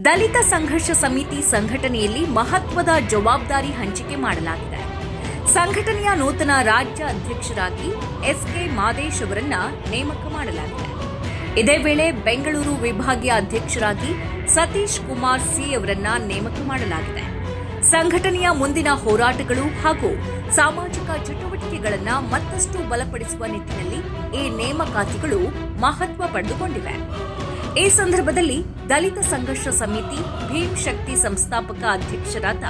ದಲಿತ ಸಂಘರ್ಷ ಸಮಿತಿ ಸಂಘಟನೆಯಲ್ಲಿ ಮಹತ್ವದ ಜವಾಬ್ದಾರಿ ಹಂಚಿಕೆ ಮಾಡಲಾಗಿದೆ. ಸಂಘಟನೆಯ ನೂತನ ರಾಜ್ಯ ಅಧ್ಯಕ್ಷರಾಗಿ ಎಸ್ಕೆ ಮಾದೇಶ್ ಅವರನ್ನ ನೇಮಕ ಮಾಡಲಾಗಿದೆ. ಇದೇ ವೇಳೆ ಬೆಂಗಳೂರು ವಿಭಾಗೀಯ ಅಧ್ಯಕ್ಷರಾಗಿ ಸತೀಶ್ ಕುಮಾರ್ ಸಿ ಅವರನ್ನ ನೇಮಕ ಮಾಡಲಾಗಿದೆ. ಸಂಘಟನೆಯ ಮುಂದಿನ ಹೋರಾಟಗಳು ಹಾಗೂ ಸಾಮಾಜಿಕ ಚಟುವಟಿಕೆಗಳನ್ನು ಮತ್ತಷ್ಟು ಬಲಪಡಿಸುವ ನಿಟ್ಟಿನಲ್ಲಿ ಈ ನೇಮಕಾತಿಗಳು ಮಹತ್ವ ಪಡೆದುಕೊಂಡಿವೆ. ಈ ಸಂದರ್ಭದಲ್ಲಿ ದಲಿತ ಸಂಘರ್ಷ ಸಮಿತಿ ಭೀಮ್ ಶಕ್ತಿ ಸಂಸ್ಥಾಪಕ ಅಧ್ಯಕ್ಷರಾದ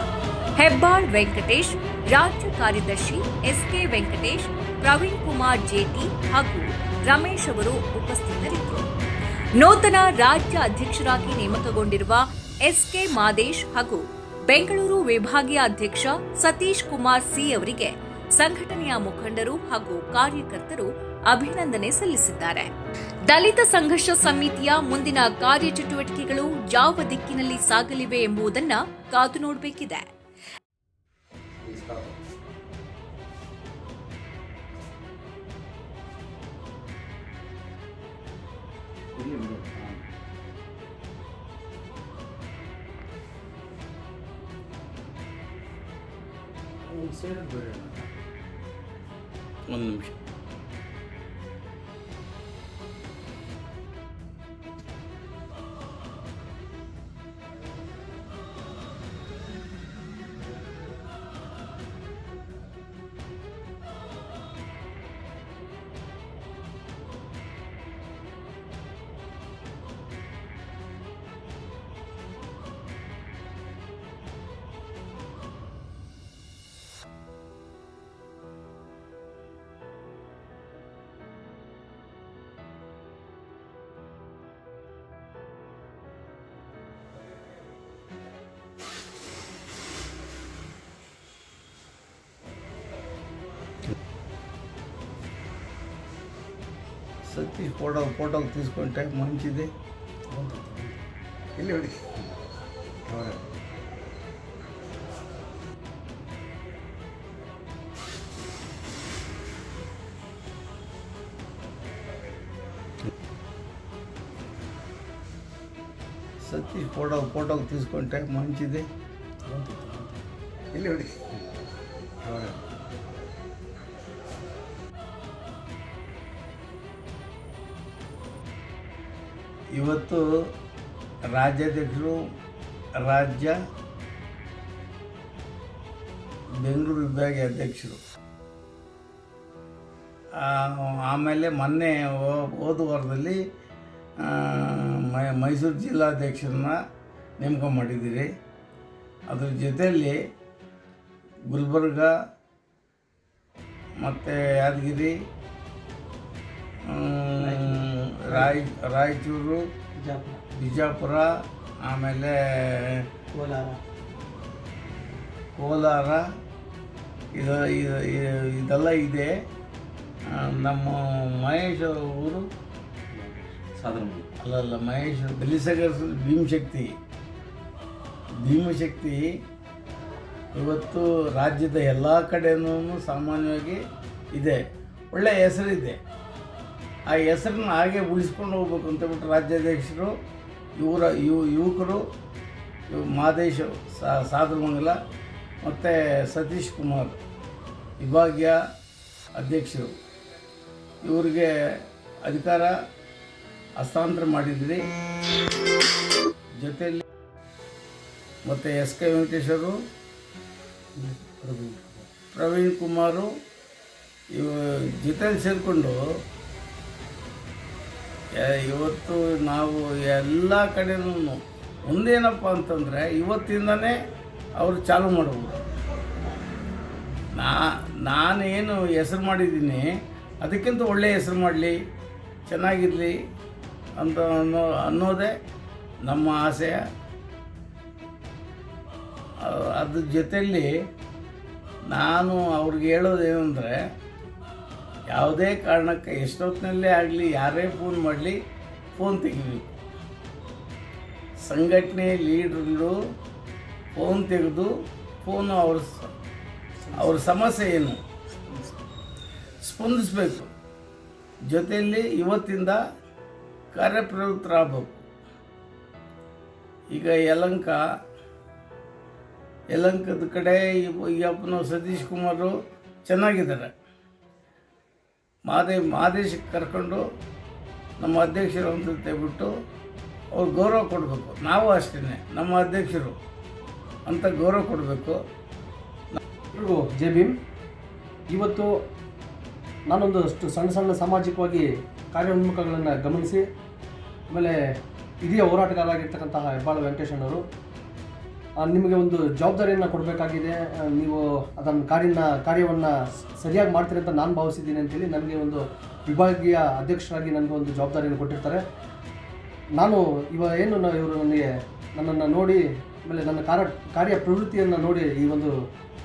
ಹೆಬ್ಬಾಳ್ ವೆಂಕಟೇಶ್, ರಾಜ್ಯ ಕಾರ್ಯದರ್ಶಿ ಎಸ್ಕೆ ವೆಂಕಟೇಶ್, ಪ್ರವೀಣ್ ಕುಮಾರ್ ಜೇಟಿ ಹಾಗೂ ರಮೇಶ್ ಅವರು ಉಪಸ್ಥಿತರಿದ್ದರು. ನೂತನ ರಾಜ್ಯ ಅಧ್ಯಕ್ಷರಾಗಿ ನೇಮಕಗೊಂಡಿರುವ ಎಸ್ಕೆ ಮಾದೇಶ್ ಹಾಗೂ ಬೆಂಗಳೂರು ವಿಭಾಗೀಯ ಅಧ್ಯಕ್ಷ ಸತೀಶ್ ಕುಮಾರ್ ಸಿ ಅವರಿಗೆ ಸಂಘಟನೆಯ ಮುಖಂಡರು ಹಾಗೂ ಕಾರ್ಯಕರ್ತರು ಅಭಿನಂದನೆ ಸಲ್ಲಿಸಿದ್ದಾರೆ. ದಲಿತ ಸಂಘರ್ಷ ಸಮಿತಿಯ ಮುಂದಿನ ಕಾರ್ಯಚಟುವಟಿಕೆಗಳು ಯಾವ ದಿಕ್ಕಿನಲ್ಲಿ ಸಾಗಲಿವೆ ಎಂಬುದನ್ನು ಕಾದು ನೋಡಬೇಕಿದೆ. ಒಂದು ನಿಮಿಷ. సతీష్ ఫోటోలు తీసుకుంటే మంచిది. వెళ్ళి సతీష్ ఫోటోలు తీసుకుంటే మంచిది. వెళ్ళి ಇವತ್ತು ರಾಜ್ಯಾಧ್ಯಕ್ಷರು, ರಾಜ್ಯ ಬೆಂಗಳೂರು ವಿಭಾಗೀಯ ಅಧ್ಯಕ್ಷರು, ಆಮೇಲೆ ಮೊನ್ನೆ ಹೋದ ವಾರದಲ್ಲಿ ಮೈಸೂರು ಜಿಲ್ಲಾಧ್ಯಕ್ಷರನ್ನ ನೇಮಕ ಮಾಡಿದ್ದೀರಿ. ಅದ್ರ ಜೊತೆಯಲ್ಲಿ ಗುಲ್ಬರ್ಗ ಮತ್ತು ಯಾದಗಿರಿ, ರಾಯಚೂರು, ಬಿಜಾಪುರ, ಆಮೇಲೆ ಕೋಲಾರ ಇದೆಲ್ಲ ಇದೆ. ನಮ್ಮ ಮಹೇಶ್ ಊರು ಅಲ್ಲಲ್ಲ ಮಹೇಶ್ ದಲಿಸಗರ್ ಭೀಮಶಕ್ತಿ ಇವತ್ತು ರಾಜ್ಯದ ಎಲ್ಲ ಕಡೆಯೂ ಸಾಮಾನ್ಯವಾಗಿ ಇದೆ, ಒಳ್ಳೆಯ ಹೆಸರಿದೆ. ಆ ಹೆಸರನ್ನ ಹಾಗೆ ಉಳಿಸ್ಕೊಂಡು ಹೋಗ್ಬೇಕು ಅಂತೇಳ್ಬಿಟ್ಟು ರಾಜ್ಯಾಧ್ಯಕ್ಷರು ಯುವಕರು ಮಾದೇಶ್ ಸಾದರಮಂಗಲ ಮತ್ತು ಸತೀಶ್ ಕುಮಾರ್ ವಿಭಾಗೀಯ ಅಧ್ಯಕ್ಷರು ಇವರಿಗೆ ಅಧಿಕಾರ ಹಸ್ತಾಂತರ ಮಾಡಿದ್ರಿ. ಜೊತೆಯಲ್ಲಿ ಮತ್ತು ಎಸ್ ಕೆ ವೆಂಕಟೇಶ್ವರು, ಪ್ರವೀಣ್ ಕುಮಾರು ಜೊತೆಯಲ್ಲಿ ಸೇರಿಕೊಂಡು ಇವತ್ತು ನಾವು ಎಲ್ಲ ಕಡೆನೂ ಒಂದೇನಪ್ಪ ಅಂತಂದರೆ ಇವತ್ತಿಂದನೇ ಅವರು ಚಾಲು ಮಾಡ್ಬೋದು. ನಾನೇನು ಹೆಸರು ಮಾಡಿದ್ದೀನಿ ಅದಕ್ಕಿಂತ ಒಳ್ಳೆಯ ಹೆಸರು ಮಾಡಲಿ, ಚೆನ್ನಾಗಿರಲಿ ಅಂತ ಅನ್ನೋದೇ ನಮ್ಮ ಆಸೆ. ಅದ್ರ ಜೊತೆಯಲ್ಲಿ ನಾನು ಅವ್ರಿಗೆ ಹೇಳೋದೇನೆಂದರೆ, ಯಾವುದೇ ಕಾರಣಕ್ಕೆ ಎಷ್ಟೊತ್ತಿನಲ್ಲೇ ಆಗಲಿ ಯಾರೇ ಫೋನ್ ಮಾಡಲಿ ಫೋನ್ ತೆಗಿಬೇಕು. ಸಂಘಟನೆ ಲೀಡ್ರುಗಳು ಫೋನ್ ತೆಗೆದು ಅವ್ರ ಸಮಸ್ಯೆ ಏನು ಸ್ಪಂದಿಸಬೇಕು. ಜೊತೆಯಲ್ಲಿ ಇವತ್ತಿಂದ ಕಾರ್ಯಪ್ರವೃತ್ತರಾಗಬೇಕು. ಈಗ ಯಲಂಕದ ಕಡೆ ಈಗಪ್ಪನ ಸತೀಶ್ ಕುಮಾರು ಚೆನ್ನಾಗಿದ್ದಾರೆ. ಮಾದೇಶಕ್ಕೆ ಕರ್ಕೊಂಡು ನಮ್ಮ ಅಧ್ಯಕ್ಷರು ಅಂತ ಬಿಟ್ಟು ಅವ್ರು ಗೌರವ ಕೊಡಬೇಕು. ನಾವು ಅಷ್ಟೇ, ನಮ್ಮ ಅಧ್ಯಕ್ಷರು ಅಂತ ಗೌರವ ಕೊಡಬೇಕು. ಜೈ ಭೀಮ್. ಇವತ್ತು ನಾನೊಂದಷ್ಟು ಸಣ್ಣ ಸಾಮಾಜಿಕವಾಗಿ ಕಾರ್ಯೋನ್ಮುಖಗಳನ್ನು ಗಮನಿಸಿ ಆಮೇಲೆ ಹಿರಿಯ ಹೋರಾಟಗಾರರಾಗಿರ್ತಕ್ಕಂತಹ ಹೆಬ್ಬಾಳ ವೆಂಕಟೇಶಣ್ಣವರು ನಿಮಗೆ ಒಂದು ಜವಾಬ್ದಾರಿಯನ್ನು ಕೊಡಬೇಕಾಗಿದೆ, ನೀವು ಅದನ್ನು ಕಾರ್ಯವನ್ನು ಸರಿಯಾಗಿ ಮಾಡ್ತೀರಿ ಅಂತ ನಾನು ಭಾವಿಸಿದ್ದೀನಿ ಅಂತೇಳಿ ನನಗೆ ಒಂದು ವಿಭಾಗೀಯ ಅಧ್ಯಕ್ಷರಾಗಿ ನನಗೆ ಒಂದು ಜವಾಬ್ದಾರಿಯನ್ನು ಕೊಟ್ಟಿರ್ತಾರೆ. ನಾನು ಇವರು ನನ್ನನ್ನು ನೋಡಿ ಆಮೇಲೆ ನನ್ನ ಕಾರ್ಯ ಪ್ರವೃತ್ತಿಯನ್ನು ನೋಡಿ ಈ ಒಂದು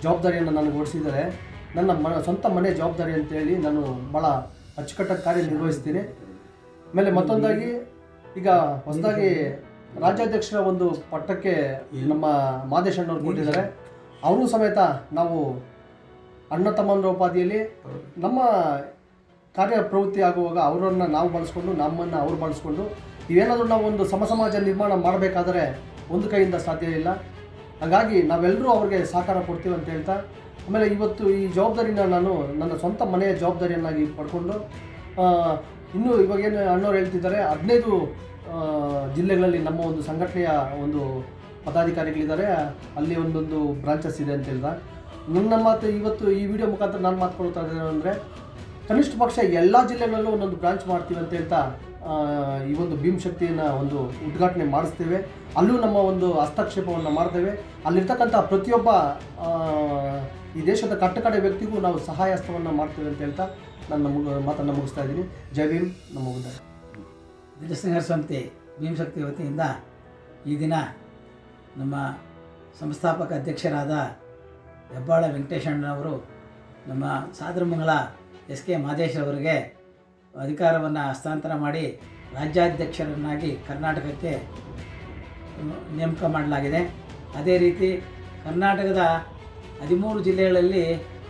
ಜವಾಬ್ದಾರಿಯನ್ನು ನನಗೆ ಓಡಿಸಿದ್ದಾರೆ. ನನ್ನ ಸ್ವಂತ ಮನೆ ಜವಾಬ್ದಾರಿ ಅಂತೇಳಿ ನಾನು ಭಾಳ ಅಚ್ಚುಕಟ್ಟಾಗಿ ಕಾರ್ಯನಿರ್ವಹಿಸ್ತೀನಿ. ಆಮೇಲೆ ಮತ್ತೊಂದಾಗಿ ಈಗ ಹೊಸದಾಗಿ ರಾಜ್ಯಾಧ್ಯಕ್ಷರ ಒಂದು ಪಟ್ಟಕ್ಕೆ ನಮ್ಮ ಮಾದೇಶ್ ಅಣ್ಣವ್ರು ಕೊಟ್ಟಿದ್ದಾರೆ. ಅವರು ಸಮೇತ ನಾವು ಅಣ್ಣ ತಮ್ಮಂದ್ರ ಉಪಾಧಿಯಲ್ಲಿ ನಮ್ಮ ಕಾರ್ಯಪ್ರವೃತ್ತಿ ಆಗುವಾಗ ಅವರನ್ನು ನಾವು ಬಳಸ್ಕೊಂಡು ನಮ್ಮನ್ನು ಅವರು ಬಳಸ್ಕೊಂಡು ಇವೇನಾದರೂ ನಾವು ಒಂದು ಸಮಾಜ ನಿರ್ಮಾಣ ಮಾಡಬೇಕಾದರೆ ಒಂದು ಕೈಯಿಂದ ಸಾಧ್ಯ ಇಲ್ಲ. ಹಾಗಾಗಿ ನಾವೆಲ್ಲರೂ ಅವ್ರಿಗೆ ಸಹಕಾರ ಕೊಡ್ತೀವಿ ಅಂತ ಹೇಳ್ತಾ ಆಮೇಲೆ ಇವತ್ತು ಈ ಜವಾಬ್ದಾರಿನ ನಾನು ನನ್ನ ಸ್ವಂತ ಮನೆಯ ಜವಾಬ್ದಾರಿಯನ್ನಾಗಿ ಪಡ್ಕೊಂಡು ಇನ್ನೂ ಇವಾಗೇನು ಅಣ್ಣವ್ರು ಹೇಳ್ತಿದ್ದಾರೆ 15 ಜಿಲ್ಲೆಗಳಲ್ಲಿ ನಮ್ಮ ಒಂದು ಸಂಘಟನೆಯ ಒಂದು ಪದಾಧಿಕಾರಿಗಳಿದ್ದಾರೆ, ಅಲ್ಲಿ ಒಂದೊಂದು ಬ್ರಾಂಚಸ್ ಇದೆ ಅಂತ ಹೇಳಿದ. ನನ್ನ ಮಾತು ಇವತ್ತು ಈ ವಿಡಿಯೋ ಮುಖಾಂತರ ನಾನು ಮಾತುಕೊಳ್ತಾ ಇದ್ದೇನೆ ಅಂದರೆ ಕನಿಷ್ಠ ಪಕ್ಷ ಎಲ್ಲ ಜಿಲ್ಲೆಗಳಲ್ಲೂ ಒಂದೊಂದು ಬ್ರಾಂಚ್ ಮಾಡ್ತೀವಿ ಅಂತ ಹೇಳ್ತಾ ಈ ಒಂದು ಭೀಮ್ ಶಕ್ತಿಯನ್ನು ಒಂದು ಉದ್ಘಾಟನೆ ಮಾಡಿಸ್ತೇವೆ. ಅಲ್ಲೂ ನಮ್ಮ ಒಂದು ಹಸ್ತಕ್ಷೇಪವನ್ನು ಮಾಡ್ತೇವೆ. ಅಲ್ಲಿರ್ತಕ್ಕಂಥ ಪ್ರತಿಯೊಬ್ಬ ಈ ದೇಶದ ಕಟ್ಟಕಡೆ ವ್ಯಕ್ತಿಗೂ ನಾವು ಸಹಾಯ ಹಸ್ತವನ್ನು ಮಾಡ್ತೇವೆ ಅಂತ ಹೇಳ್ತಾ ನನ್ನ ಮಾತನ್ನು ಮುಗಿಸ್ತಾ ಇದ್ದೀನಿ. ಜೈ ಭೀಮ್. ನಮ್ಮ ಮುಂದೆ ದಲಿತ ಸಮಿತಿ ಭೀಮ್ ಶಕ್ತಿ ವತಿಯಿಂದ ಈ ದಿನ ನಮ್ಮ ಸಂಸ್ಥಾಪಕ ಅಧ್ಯಕ್ಷರಾದ ಹೆಬ್ಬಾಳ ವೆಂಕಟೇಶಣ್ಣವರು ನಮ್ಮ ಸಾದರಮಂಗಲ SK ಮಾದೇಶ್ ಅವರಿಗೆ ಅಧಿಕಾರವನ್ನು ಹಸ್ತಾಂತರ ಮಾಡಿ ರಾಜ್ಯಾಧ್ಯಕ್ಷರನ್ನಾಗಿ ಕರ್ನಾಟಕಕ್ಕೆ ನೇಮಕ ಮಾಡಲಾಗಿದೆ. ಅದೇ ರೀತಿ ಕರ್ನಾಟಕದ 13 ಜಿಲ್ಲೆಗಳಲ್ಲಿ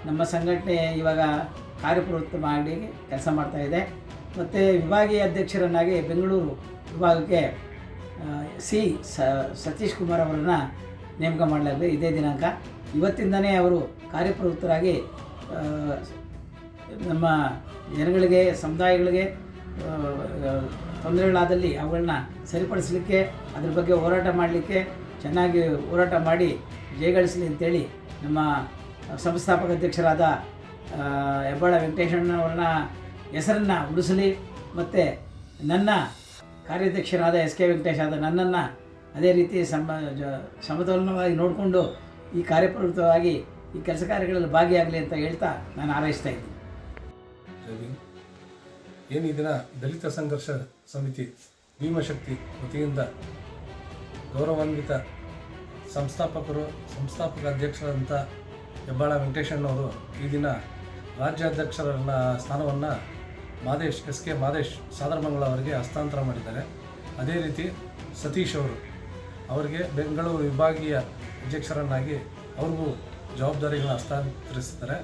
ನಮ್ಮ ಸಂಘಟನೆ ಇವಾಗ ಕಾರ್ಯಪ್ರವೃತ್ತ ಮಾಡಿ ಕೆಲಸ ಮಾಡ್ತಾಯಿದೆ. ಮತ್ತು ವಿಭಾಗೀಯ ಅಧ್ಯಕ್ಷರನ್ನಾಗಿ ಬೆಂಗಳೂರು ವಿಭಾಗಕ್ಕೆ ಸತೀಶ್ ಕುಮಾರ್ ಅವರನ್ನು ನೇಮಕ ಮಾಡಲಾಗಿದೆ. ಇದೇ ದಿನಾಂಕ ಇವತ್ತಿಂದನೇ ಅವರು ಕಾರ್ಯಪ್ರವೃತ್ತರಾಗಿ ನಮ್ಮ ಜನಗಳಿಗೆ ಸಮುದಾಯಗಳಿಗೆ ತೊಂದರೆಗಳಾದಲ್ಲಿ ಅವುಗಳನ್ನ ಸರಿಪಡಿಸಲಿಕ್ಕೆ ಅದ್ರ ಬಗ್ಗೆ ಹೋರಾಟ ಮಾಡಲಿಕ್ಕೆ ಚೆನ್ನಾಗಿ ಹೋರಾಟ ಮಾಡಿ ಜಯಗಳಿಸಲಿ ಅಂತೇಳಿ ನಮ್ಮ ಸಂಸ್ಥಾಪಕ ಅಧ್ಯಕ್ಷರಾದ ಹೆಬ್ಬಾಳ ವೆಂಕಟೇಶಣ್ಣವ್ರನ್ನ ಹೆಸರನ್ನು ಉಳಿಸಲಿ ಮತ್ತು ನನ್ನ ಕಾರ್ಯಾಧ್ಯಕ್ಷರಾದ SK ವೆಂಕಟೇಶ್ ಆದ ನನ್ನನ್ನು ಅದೇ ರೀತಿ ಸಮತೋಲನವಾಗಿ ನೋಡಿಕೊಂಡು ಈ ಕಾರ್ಯಪ್ರವೃತ್ತವಾಗಿ ಈ ಕೆಲಸ ಕಾರ್ಯಗಳಲ್ಲಿ ಭಾಗಿಯಾಗಲಿ ಅಂತ ಹೇಳ್ತಾ ನಾನು ಹಾರೈಸ್ತಾ ಇದ್ದೀನಿ. ಏನು ಈ ದಿನ ದಲಿತ ಸಂಘರ್ಷ ಸಮಿತಿ ಭೀಮಶಕ್ತಿ ವತಿಯಿಂದ ಗೌರವಾನ್ವಿತ ಸಂಸ್ಥಾಪಕ ಅಧ್ಯಕ್ಷರಂಥ ಹೆಬ್ಬಾಳ ವೆಂಕಟೇಶಣ್ಣವರು ಈ ದಿನ ರಾಜ್ಯಾಧ್ಯಕ್ಷರ ಸ್ಥಾನವನ್ನು SK ಮಾದೇಶ್ ಸಾದರಮಂಗಲ ಅವರಿಗೆ ಹಸ್ತಾಂತರ ಮಾಡಿದ್ದಾರೆ. ಅದೇ ರೀತಿ ಸತೀಶ್ ಅವರಿಗೆ ಬೆಂಗಳೂರು ವಿಭಾಗೀಯ ಅಧ್ಯಕ್ಷರನ್ನಾಗಿ ಅವ್ರಿಗೂ ಜವಾಬ್ದಾರಿಗಳನ್ನ ಹಸ್ತಾಂತರಿಸ್ತಾರೆ.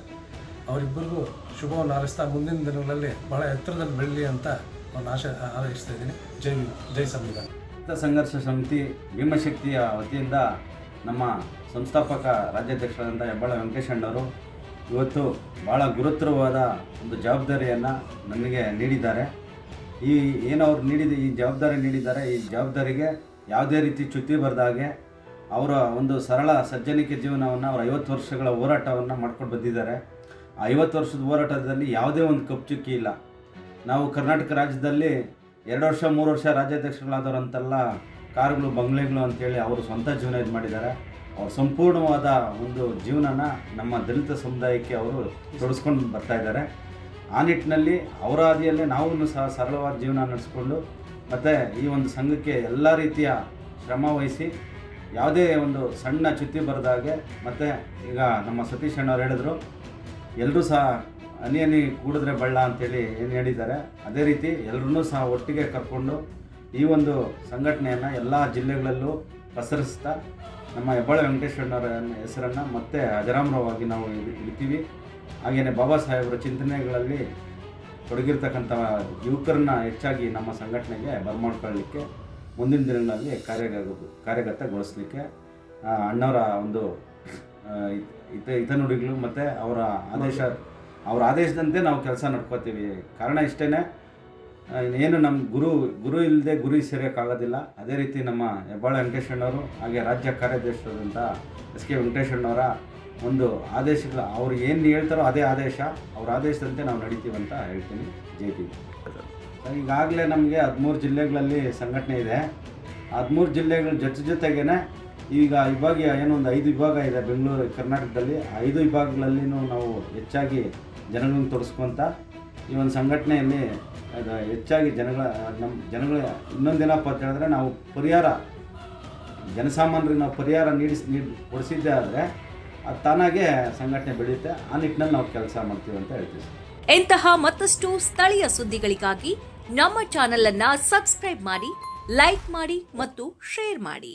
ಅವರಿಬ್ಬರಿಗೂ ಶುಭವನ್ನು ಹಾರೈಸ್ತಾ ಮುಂದಿನ ದಿನಗಳಲ್ಲಿ ಬಹಳ ಎತ್ತರದಲ್ಲಿ ಬೆಳಲಿ ಅಂತ ನಾನು ಹಾರೈಸ್ತಾ ಇದ್ದೀನಿ. ಜೈ ಸಂವಿಧಾನ. ದಲಿತ ಸಂಘರ್ಷ ಸಮಿತಿ ಭೀಮಶಕ್ತಿಯ ವತಿಯಿಂದ ನಮ್ಮ ಸಂಸ್ಥಾಪಕ ರಾಜ್ಯಾಧ್ಯಕ್ಷರಾದಂಥ ಹೆಬ್ಬಾಳ ವೆಂಕಟೇಶಣ್ಣವರು ಇವತ್ತು ಭಾಳ ಗುರುತರವಾದ ಒಂದು ಜವಾಬ್ದಾರಿಯನ್ನು ನನಗೆ ನೀಡಿದ್ದಾರೆ. ಈ ಜವಾಬ್ದಾರಿ ನೀಡಿದ್ದಾರೆ. ಈ ಜವಾಬ್ದಾರಿಗೆ ಯಾವುದೇ ರೀತಿ ಚ್ಯುತಿ ಬರದಾಗೆ ಅವರ ಒಂದು ಸರಳ ಸಜ್ಜನಿಕೆ ಜೀವನವನ್ನು ಅವರು 50 ವರ್ಷಗಳ ಹೋರಾಟವನ್ನು ಮಾಡ್ಕೊಂಡು ಬಂದಿದ್ದಾರೆ. ಆ 50 ವರ್ಷದ ಹೋರಾಟದಲ್ಲಿ ಯಾವುದೇ ಒಂದು ಕಪ್ಪುಚುಕ್ಕಿ ಇಲ್ಲ. ನಾವು ಕರ್ನಾಟಕ ರಾಜ್ಯದಲ್ಲಿ 2 ವರ್ಷ 3 ವರ್ಷ ರಾಜ್ಯಾಧ್ಯಕ್ಷಗಳಾದವರಂತೆಲ್ಲ ಕಾರುಗಳು ಬಂಗ್ಲೆಗಳು ಅಂತೇಳಿ ಅವರು ಸ್ವಂತ ಜೀವನ ಇದು ಮಾಡಿದ್ದಾರೆ. ಅವ್ರ ಸಂಪೂರ್ಣವಾದ ಒಂದು ಜೀವನನ ನಮ್ಮ ದಲಿತ ಸಮುದಾಯಕ್ಕೆ ಅವರು ತೊಡಸ್ಕೊಂಡು ಬರ್ತಾ ಇದ್ದಾರೆ. ಆ ನಿಟ್ಟಿನಲ್ಲಿ ಅವರ ಹಾದಿಯಲ್ಲೇ ನಾವು ಸಹ ಸರಳವಾದ ಜೀವನ ನಡೆಸ್ಕೊಂಡು ಮತ್ತು ಈ ಒಂದು ಸಂಘಕ್ಕೆ ಎಲ್ಲ ರೀತಿಯ ಶ್ರಮ ವಹಿಸಿ ಯಾವುದೇ ಒಂದು ಸಣ್ಣ ಚ್ಯುತಿ ಬರದಾಗೆ ಮತ್ತು ಈಗ ನಮ್ಮ ಸತೀಶ್ ಅಣ್ಣವ್ರು ಹೇಳಿದ್ರು ಎಲ್ಲರೂ ಸಹ ಹನಿ ಕೂಡಿದ್ರೆ ಬಳ್ಳ ಅಂತೇಳಿ ಏನು ಹೇಳಿದ್ದಾರೆ, ಅದೇ ರೀತಿ ಎಲ್ಲರೂ ಸಹ ಒಟ್ಟಿಗೆ ಕರ್ಕೊಂಡು ಈ ಒಂದು ಸಂಘಟನೆಯನ್ನು ಎಲ್ಲ ಜಿಲ್ಲೆಗಳಲ್ಲೂ ಪಸರಿಸ್ತಾ ನಮ್ಮ ಹೆಬ್ಬಾಳ ವೆಂಕಟೇಶ್ವರನವರ ಹೆಸರನ್ನು ಮತ್ತೆ ಅಜರಾಮರವಾಗಿ ನಾವು ಇಡ್ತೀವಿ. ಹಾಗೆಯೇ ಬಾಬಾ ಸಾಹೇಬರ ಚಿಂತನೆಗಳಲ್ಲಿ ತೊಡಗಿರ್ತಕ್ಕಂಥ ಯುವಕರನ್ನ ಹೆಚ್ಚಾಗಿ ನಮ್ಮ ಸಂಘಟನೆಗೆ ಬರಮಾಡ್ಕೊಳ್ಳಲಿಕ್ಕೆ ಮುಂದಿನ ದಿನಗಳಲ್ಲಿ ಕಾರ್ಯಗತಗೊಳಿಸಲಿಕ್ಕೆ ಅಣ್ಣವರ ಒಂದು ಹಿತನುಡಿಗಳು ಮತ್ತು ಅವರ ಆದೇಶದಂತೆ ನಾವು ಕೆಲಸ ನಡ್ಕೋತೀವಿ. ಕಾರಣ ಇಷ್ಟೇ, ಏನು ನಮ್ಮ ಗುರು ಇಲ್ಲದೆ ಗುರಿ ಸೇರೋಕ್ಕಾಗೋದಿಲ್ಲ. ಅದೇ ರೀತಿ ನಮ್ಮ ಹೆಬ್ಬಾಳ ವೆಂಕಟೇಶಣ್ಣವರು ಹಾಗೆ ರಾಜ್ಯ ಕಾರ್ಯಾಧ್ಯಕ್ಷರಾದಂಥ SK ವೆಂಕಟೇಶಣ್ಣವರ ಒಂದು ಆದೇಶಗಳು ಅವ್ರು ಏನು ಹೇಳ್ತಾರೋ ಅದೇ ಆದೇಶ, ಅವ್ರ ಆದೇಶದಂತೆ ನಾವು ನಡಿತೀವಿ ಅಂತ ಹೇಳ್ತೀನಿ. JP. ಈಗಾಗಲೇ ನಮಗೆ 13 ಜಿಲ್ಲೆಗಳಲ್ಲಿ ಸಂಘಟನೆ ಇದೆ. 13 ಜಿಲ್ಲೆಗಳ ಜೊತೆಗೇ ಈಗ ವಿಭಾಗ ಏನೊಂದು 5 ವಿಭಾಗ ಇದೆ ಬೆಂಗಳೂರು ಕರ್ನಾಟಕದಲ್ಲಿ. 5 ವಿಭಾಗಗಳಲ್ಲಿನೂ ನಾವು ಹೆಚ್ಚಾಗಿ ಜನಗಳನ್ನು ತೊಡಸ್ಕೊತ ಈ ಒಂದು ಸಂಘಟನೆಯಲ್ಲಿ ಹೆಚ್ಚಾಗಿ ನಮ್ಮ ಜನಗಳ ಇನ್ನೊಂದೇನಪ್ಪ ಅಂತ ಹೇಳಿದ್ರೆ, ನಾವು ಜನಸಾಮಾನ್ಯರಿಗೆ ನಾವು ಪರಿಹಾರ ಕೊಡಿಸಿದ್ದೇ ಆದರೆ ಅದು ತಾನಾಗೆ ಸಂಘಟನೆ ಬೆಳೆಯುತ್ತೆ. ಆ ನಿಟ್ಟಿನಲ್ಲಿ ನಾವು ಕೆಲಸ ಮಾಡ್ತೀವಿ ಅಂತ ಹೇಳ್ತೀವಿ. ಇಂತಹ ಮತ್ತಷ್ಟು ಸ್ಥಳೀಯ ಸುದ್ದಿಗಳಿಗಾಗಿ ನಮ್ಮ ಚಾನೆಲ್ ಅನ್ನ ಸಬ್ಸ್ಕ್ರೈಬ್ ಮಾಡಿ, ಲೈಕ್ ಮಾಡಿ ಮತ್ತು ಶೇರ್ ಮಾಡಿ.